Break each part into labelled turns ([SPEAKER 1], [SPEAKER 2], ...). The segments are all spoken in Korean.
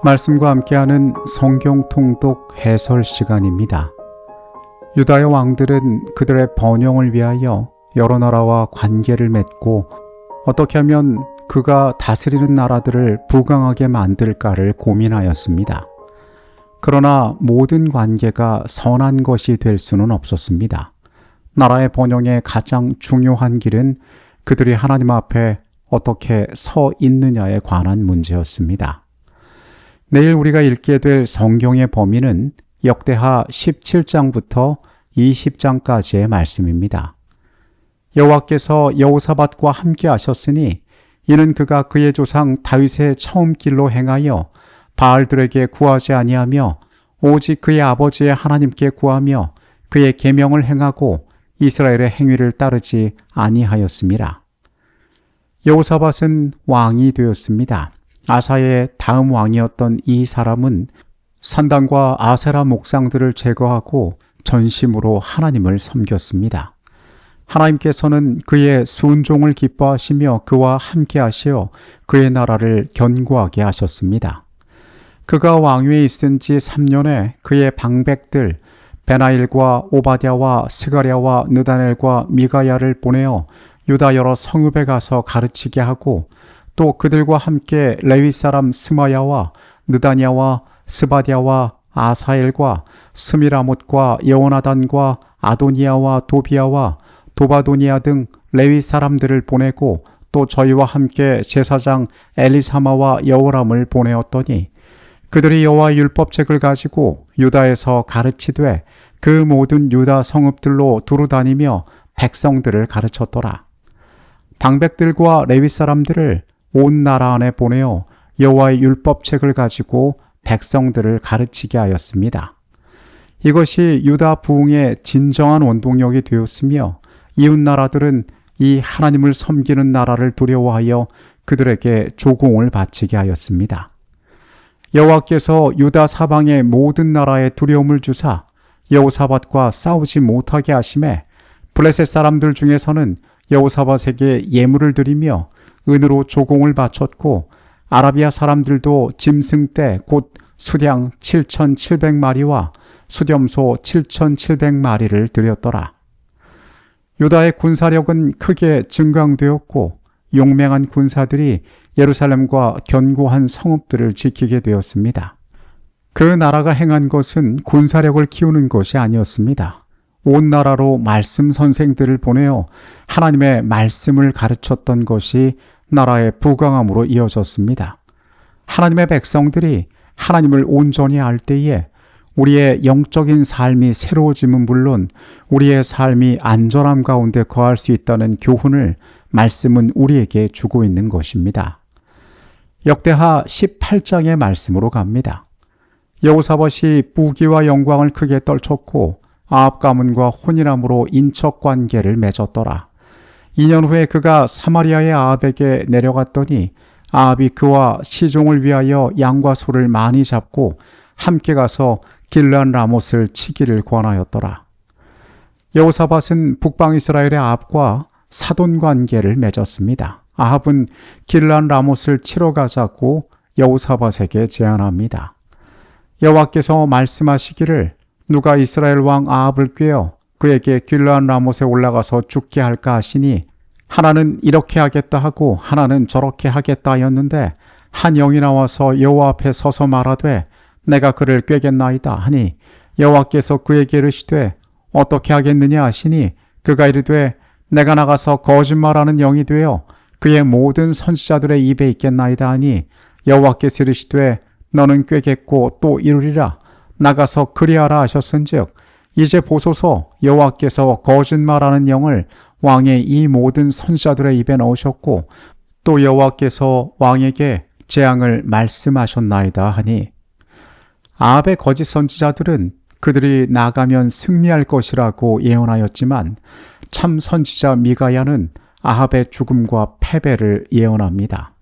[SPEAKER 1] 말씀과 함께하는 성경 통독 해설 시간입니다. 유다의 왕들은 그들의 번영을 위하여 여러 나라와 관계를 맺고 어떻게 하면 그가 다스리는 나라들을 부강하게 만들까를 고민하였습니다. 그러나 모든 관계가 선한 것이 될 수는 없었습니다. 나라의 번영의 가장 중요한 길은 그들이 하나님 앞에 어떻게 서 있느냐에 관한 문제였습니다. 내일 우리가 읽게 될 성경의 범위는 역대하 17장부터 20장까지의 말씀입니다. 여호와께서 여호사밧과 함께 하셨으니 이는 그가 그의 조상 다윗의 처음 길로 행하여 바알들에게 구하지 아니하며 오직 그의 아버지의 하나님께 구하며 그의 계명을 행하고 이스라엘의 행위를 따르지 아니하였습니다. 여호사밧은 왕이 되었습니다. 아사의 다음 왕이었던 이 사람은 산당과 아세라 목상들을 제거하고 전심으로 하나님을 섬겼습니다. 하나님께서는 그의 순종을 기뻐하시며 그와 함께 하시어 그의 나라를 견고하게 하셨습니다. 그가 왕위에 있은 지 3년에 그의 방백들 베나일과 오바댜와 스가랴와 느다넬과 미가야를 보내어 유다 여러 성읍에 가서 가르치게 하고 또 그들과 함께 레위 사람 스마야와 느다냐와 스바댜와 아사엘과 스미라못과 여호나단과 아도니아와 도비야와 도바도니아 등 레위 사람들을 보내고 또 저희와 함께 제사장 엘리사마와 여호람을 보내었더니 그들이 여호와의 율법책을 가지고 유다에서 가르치되 그 모든 유다 성읍들로 두루 다니며 백성들을 가르쳤더라. 방백들과 레위 사람들을 온 나라 안에 보내어 여호와의 율법책을 가지고 백성들을 가르치게 하였습니다. 이것이 유다 부흥의 진정한 원동력이 되었으며 이웃 나라들은 이 하나님을 섬기는 나라를 두려워하여 그들에게 조공을 바치게 하였습니다. 여호와께서 유다 사방의 모든 나라에 두려움을 주사 여호사밧과 싸우지 못하게 하심에 블레셋 사람들 중에서는 여호사밧에게 예물을 드리며 은으로 조공을 바쳤고 아라비아 사람들도 짐승떼 곧 수량 7,700마리와 수렴소 7,700마리를 드렸더라. 유다의 군사력은 크게 증강되었고 용맹한 군사들이 예루살렘과 견고한 성읍들을 지키게 되었습니다. 그 나라가 행한 것은 군사력을 키우는 것이 아니었습니다. 온 나라로 말씀 선생들을 보내어 하나님의 말씀을 가르쳤던 것이 나라의 부강함으로 이어졌습니다. 하나님의 백성들이 하나님을 온전히 알 때에 우리의 영적인 삶이 새로워짐은 물론 우리의 삶이 안전함 가운데 거할 수 있다는 교훈을 말씀은 우리에게 주고 있는 것입니다. 역대하 18장의 말씀으로 갑니다. 여호사밧이 부귀와 영광을 크게 떨쳤고 아합 가문과 혼인함으로 인척 관계를 맺었더라. 2년 후에 그가 사마리아의 아합에게 내려갔더니 아합이 그와 시종을 위하여 양과 소를 많이 잡고 함께 가서 길르앗 라못을 치기를 권하였더라. 여호사밧은 북방 이스라엘의 아합과 사돈 관계를 맺었습니다. 아합은 길르앗 라못을 치러 가자고 여호사밧에게 제안합니다. 여호와께서 말씀하시기를 누가 이스라엘 왕 아합을 꾀어 그에게 길르앗 라못에 올라가서 죽게 할까 하시니 하나는 이렇게 하겠다 하고 하나는 저렇게 하겠다 하였는데 한 영이 나와서 여호와 앞에 서서 말하되 내가 그를 꾀겠나이다 하니 여호와께서 그에게 이르시되 어떻게 하겠느냐 하시니 그가 이르되 내가 나가서 거짓말하는 영이 되어 그의 모든 선지자들의 입에 있겠나이다 하니 여호와께서 이르시되 너는 꾀겠고 또 이루리라 나가서 그리하라 하셨은즉 이제 보소서 여호와께서 거짓말하는 영을 왕의 이 모든 선지자들의 입에 넣으셨고 또 여호와께서 왕에게 재앙을 말씀하셨나이다 하니 아합의 거짓 선지자들은 그들이 나가면 승리할 것이라고 예언하였지만 참 선지자 미가야는 아합의 죽음과 패배를 예언합니다.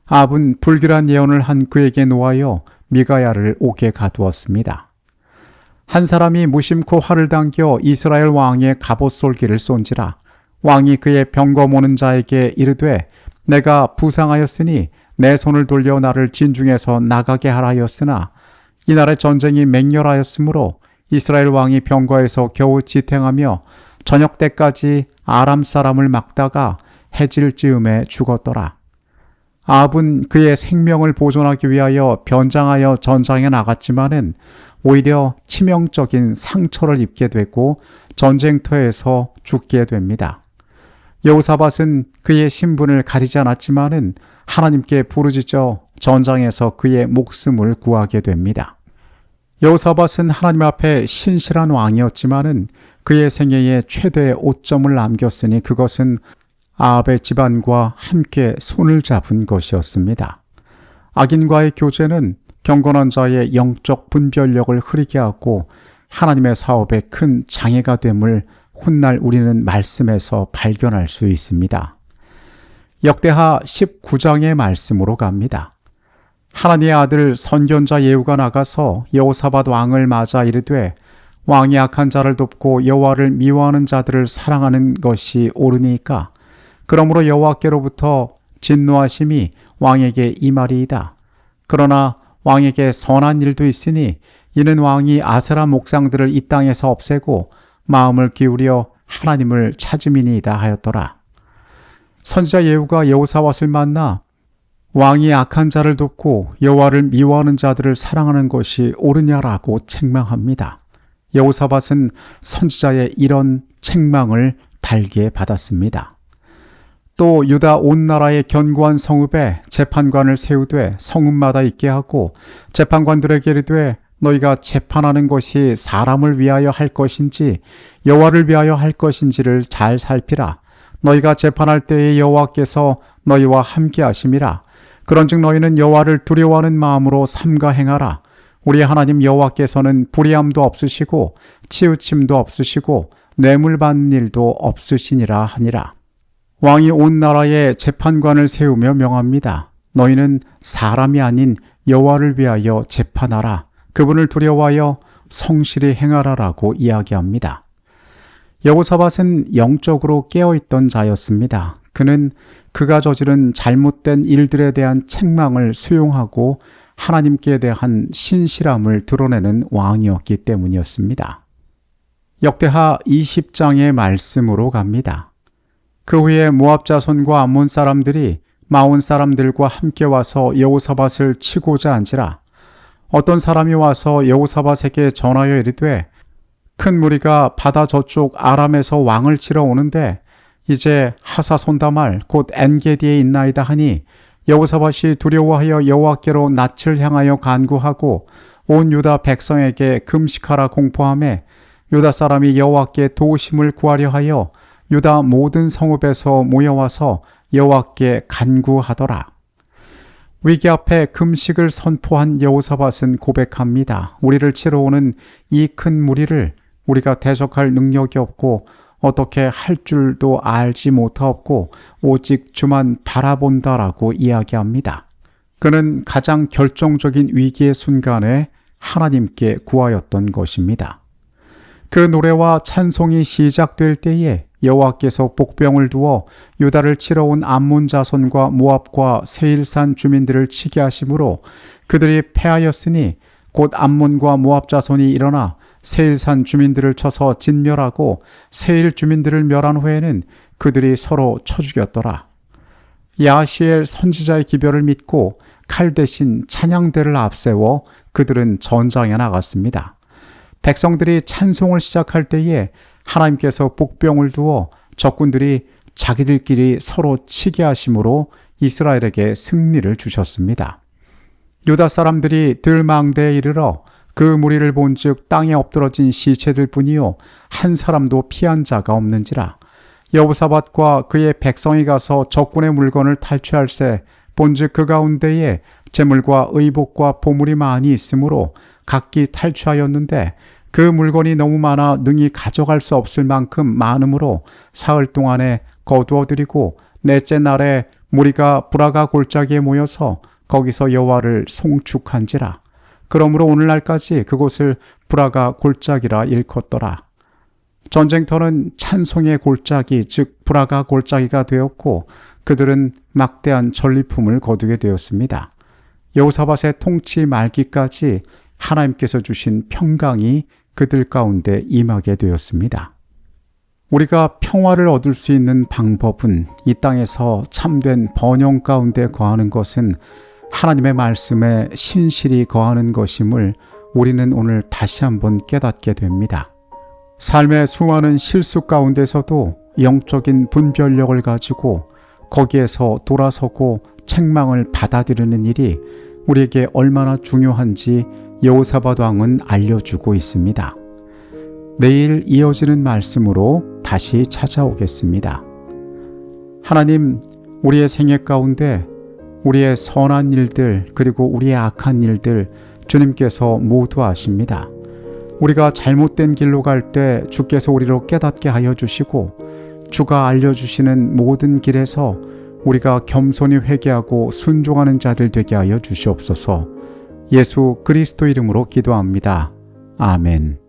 [SPEAKER 1] 아합은 불길한 예언을 한 그에게 노하여 미가야를 옥에 가두었습니다. 한 사람이 무심코 활을 당겨 이스라엘 왕의 갑옷 솔기를 쏜지라 왕이 그의 병거 모는 자에게 이르되 내가 부상하였으니 내 손을 돌려 나를 진중에서 나가게 하라 하였으나 이날의 전쟁이 맹렬하였으므로 이스라엘 왕이 병거에서 겨우 지탱하며 저녁 때까지 아람 사람을 막다가 해질 즈음에 죽었더라. 아합은 그의 생명을 보존하기 위하여 변장하여 전장에 나갔지만은 오히려 치명적인 상처를 입게 되고 전쟁터에서 죽게 됩니다. 여호사밧은 그의 신분을 가리지 않았지만은 하나님께 부르짖어 전장에서 그의 목숨을 구하게 됩니다. 여호사밧은 하나님 앞에 신실한 왕이었지만은 그의 생애에 최대의 오점을 남겼으니 그것은 아합의 집안과 함께 손을 잡은 것이었습니다. 악인과의 교제는 경건한 자의 영적 분별력을 흐리게 하고 하나님의 사업에 큰 장애가 됨을 훗날 우리는 말씀에서 발견할 수 있습니다. 역대하 19장의 말씀으로 갑니다. 하나님의 아들 선견자 예후가 나가서 여호사밧 왕을 맞아 이르되 왕이 악한 자를 돕고 여호와를 미워하는 자들을 사랑하는 것이 옳으니까 그러므로 여호와께로부터 진노하심이 왕에게 임하리이다. 그러나 왕에게 선한 일도 있으니 이는 왕이 아세라 목상들을 이 땅에서 없애고 마음을 기울여 하나님을 찾음이니이다 하였더라. 선지자 예후가 여호사밧을 만나 왕이 악한 자를 돕고 여호와를 미워하는 자들을 사랑하는 것이 옳으냐라고 책망합니다. 여호사밧은 선지자의 이런 책망을 달게 받았습니다. 또 유다 온 나라의 견고한 성읍에 재판관을 세우되 성읍마다 있게 하고 재판관들에게 이르되 너희가 재판하는 것이 사람을 위하여 할 것인지 여호와를 위하여 할 것인지를 잘 살피라. 너희가 재판할 때에 여호와께서 너희와 함께 하심이라. 그런즉 너희는 여호와를 두려워하는 마음으로 삼가 행하라. 우리 하나님 여호와께서는 불의함도 없으시고 치우침도 없으시고 뇌물 받는 일도 없으시니라 하니라. 왕이 온 나라에 재판관을 세우며 명합니다. 너희는 사람이 아닌 여호와를 위하여 재판하라. 그분을 두려워하여 성실히 행하라라고 이야기합니다. 여호사밧은 영적으로 깨어있던 자였습니다. 그는 그가 저지른 잘못된 일들에 대한 책망을 수용하고 하나님께 대한 신실함을 드러내는 왕이었기 때문이었습니다. 역대하 20장의 말씀으로 갑니다. 그 후에 모압 자손과 암몬 사람들이 마온 사람들과 함께 와서 여호사밧을 치고자 한지라. 어떤 사람이 와서 여호사밧에게 전하여 이르되 큰 무리가 바다 저쪽 아람에서 왕을 치러 오는데 이제 하사손다말 곧 엔게디에 있나이다 하니 여호사밧이 두려워하여 여호와께로 낯을 향하여 간구하고 온 유다 백성에게 금식하라 공포하매 유다 사람이 여호와께 도우심을 구하려 하여 유다 모든 성읍에서 모여와서 여호와께 간구하더라. 위기 앞에 금식을 선포한 여호사밧은 고백합니다. 우리를 치러 오는 이 큰 무리를 우리가 대적할 능력이 없고 어떻게 할 줄도 알지 못하옵고 오직 주만 바라본다라고 이야기합니다. 그는 가장 결정적인 위기의 순간에 하나님께 구하였던 것입니다. 그 노래와 찬송이 시작될 때에 여호와께서 복병을 두어 유다를 치러 온 암몬 자손과 모압과 세일산 주민들을 치게 하심으로 그들이 패하였으니 곧 암몬과 모압 자손이 일어나 세일산 주민들을 쳐서 진멸하고 세일 주민들을 멸한 후에는 그들이 서로 쳐 죽였더라. 야시엘 선지자의 기별을 믿고 칼 대신 찬양대를 앞세워 그들은 전장에 나갔습니다. 백성들이 찬송을 시작할 때에 하나님께서 복병을 두어 적군들이 자기들끼리 서로 치게 하심으로 이스라엘에게 승리를 주셨습니다. 유다 사람들이 들망대에 이르러 그 무리를 본즉 땅에 엎드러진 시체들 뿐이요 한 사람도 피한 자가 없는지라. 여호사밧과 그의 백성이 가서 적군의 물건을 탈취할세 본즉 그 가운데에 재물과 의복과 보물이 많이 있으므로 각기 탈취하였는데 그 물건이 너무 많아 능히 가져갈 수 없을 만큼 많으므로 사흘 동안에 거두어들이고 넷째 날에 무리가 브라가 골짜기에 모여서 거기서 여호와를 송축한지라. 그러므로 오늘날까지 그곳을 브라가 골짜기라 일컫더라. 전쟁터는 찬송의 골짜기 즉 브라가 골짜기가 되었고 그들은 막대한 전리품을 거두게 되었습니다. 여호사밧의 통치 말기까지 하나님께서 주신 평강이 그들 가운데 임하게 되었습니다. 우리가 평화를 얻을 수 있는 방법은 이 땅에서 참된 번영 가운데 거하는 것은 하나님의 말씀에 신실히 거하는 것임을 우리는 오늘 다시 한번 깨닫게 됩니다. 삶의 수많은 실수 가운데서도 영적인 분별력을 가지고 거기에서 돌아서고 책망을 받아들이는 일이 우리에게 얼마나 중요한지 여호사밧 왕은 알려주고 있습니다. 내일 이어지는 말씀으로 다시 찾아오겠습니다. 하나님, 우리의 생애 가운데 우리의 선한 일들 그리고 우리의 악한 일들 주님께서 모두 아십니다. 우리가 잘못된 길로 갈 때 주께서 우리로 깨닫게 하여 주시고 주가 알려주시는 모든 길에서 우리가 겸손히 회개하고 순종하는 자들 되게 하여 주시옵소서. 예수 그리스도 이름으로 기도합니다. 아멘.